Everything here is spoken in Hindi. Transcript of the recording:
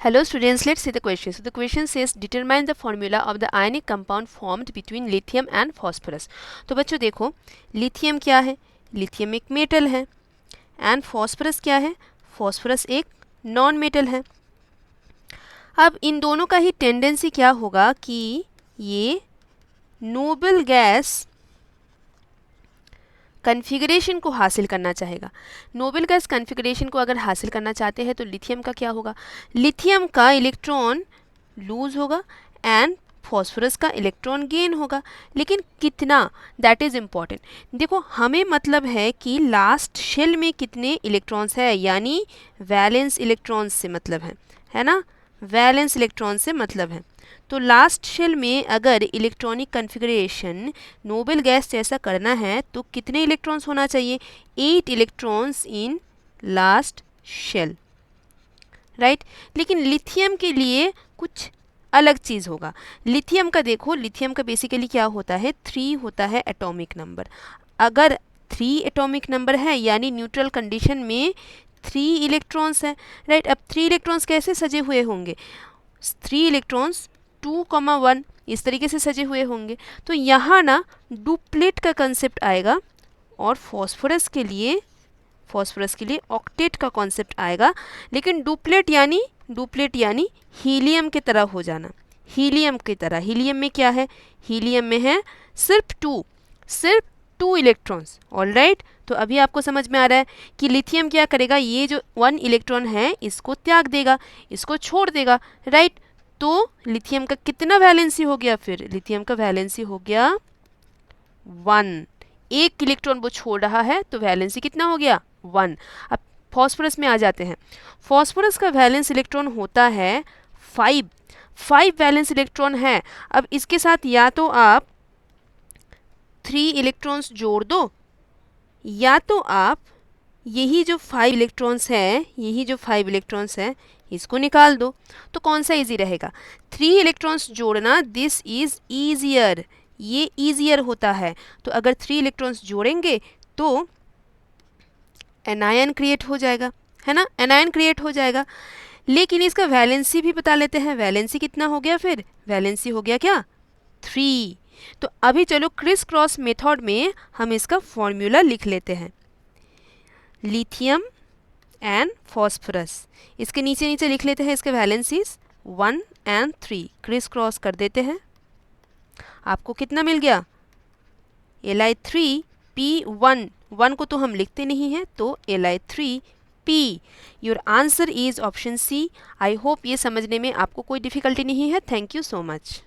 Hello students, let's see the question. So the question says determine the formula of the ionic compound formed between lithium and phosphorus. तो बच्चों देखो, लिथियम क्या है? लिथियम एक मेटल है एंड फॉस्फोरस क्या है? फॉस्फोरस एक नॉन मेटल है. अब इन दोनों का ही टेंडेंसी क्या होगा कि ये नोबल गैस कन्फिगरेशन को हासिल करना चाहेगा. नोबल गैस कन्फिगरेशन को अगर हासिल करना चाहते हैं तो लिथियम का क्या होगा? लिथियम का इलेक्ट्रॉन लूज होगा एंड फॉस्फोरस का इलेक्ट्रॉन गेन होगा. लेकिन कितना, दैट इज़ इम्पॉर्टेंट. देखो हमें मतलब है कि लास्ट शेल में कितने इलेक्ट्रॉन्स है, यानी वैलेंस इलेक्ट्रॉन्स से मतलब है ना, वैलेंस इलेक्ट्रॉन से मतलब है. तो लास्ट शेल में अगर इलेक्ट्रॉनिक कन्फिगरेशन नोबल गैस जैसा करना है तो कितने इलेक्ट्रॉन्स होना चाहिए? 8 electrons in last shell, right. लेकिन लिथियम के लिए कुछ अलग चीज़ होगा. लिथियम का देखो, लिथियम का बेसिकली क्या होता है? 3 होता है एटॉमिक नंबर. अगर 3 एटॉमिक नंबर है यानी न्यूट्रल कंडीशन में 3 इलेक्ट्रॉन्स हैं, राइट. अब 3 इलेक्ट्रॉन्स कैसे सजे हुए होंगे? 3 इलेक्ट्रॉन्स 2,1 इस तरीके से सजे हुए होंगे. तो यहाँ ना डुप्लेट का कंसेप्ट आएगा और फॉस्फोरस के लिए ऑक्टेट का कॉन्सेप्ट आएगा. लेकिन डुप्लेट यानी हीलियम की तरह हो जाना. हीलियम की तरह. हीलियम में क्या है? हीलियम में है सिर्फ 2 इलेक्ट्रॉन्स. All right. तो अभी आपको समझ में आ रहा है कि लिथियम क्या करेगा? ये जो 1 इलेक्ट्रॉन है इसको त्याग देगा, इसको छोड़ देगा, राइट. तो लिथियम का कितना वैलेंसी हो गया? फिर लिथियम का वैलेंसी हो गया 1. एक इलेक्ट्रॉन वो छोड़ रहा है तो वैलेंसी कितना हो गया? 1. अब फॉस्फोरस में आ जाते हैं. फॉस्फोरस का वैलेंस इलेक्ट्रॉन होता है 5 वैलेंस इलेक्ट्रॉन है. अब इसके साथ या तो आप 3 इलेक्ट्रॉन्स जोड़ दो या तो आप यही जो 5 इलेक्ट्रॉन्स हैं इसको निकाल दो. तो कौन सा इजी रहेगा? 3 इलेक्ट्रॉन्स जोड़ना, दिस इज ईजियर. ये ईजियर होता है. तो अगर 3 इलेक्ट्रॉन्स जोड़ेंगे तो एनायन क्रिएट हो जाएगा, है ना, एनायन क्रिएट हो जाएगा. लेकिन इसका वैलेंसी भी बता लेते हैं. वैलेंसी कितना हो गया? फिर वैलेंसी हो गया क्या? 3. तो अभी चलो क्रिस क्रॉस मेथड में हम इसका फॉर्मूला लिख लेते हैं. लिथियम एंड फॉस्फोरस, इसके नीचे लिख लेते हैं इसके वैलेंसीज 1 और 3. क्रिस क्रॉस कर देते हैं. आपको कितना मिल गया? Li3P1. 1 को तो हम लिखते नहीं हैं तो Li3P. Your answer is option C. I hope ये समझने में आपको कोई डिफिकल्टी नहीं है. Thank you so much.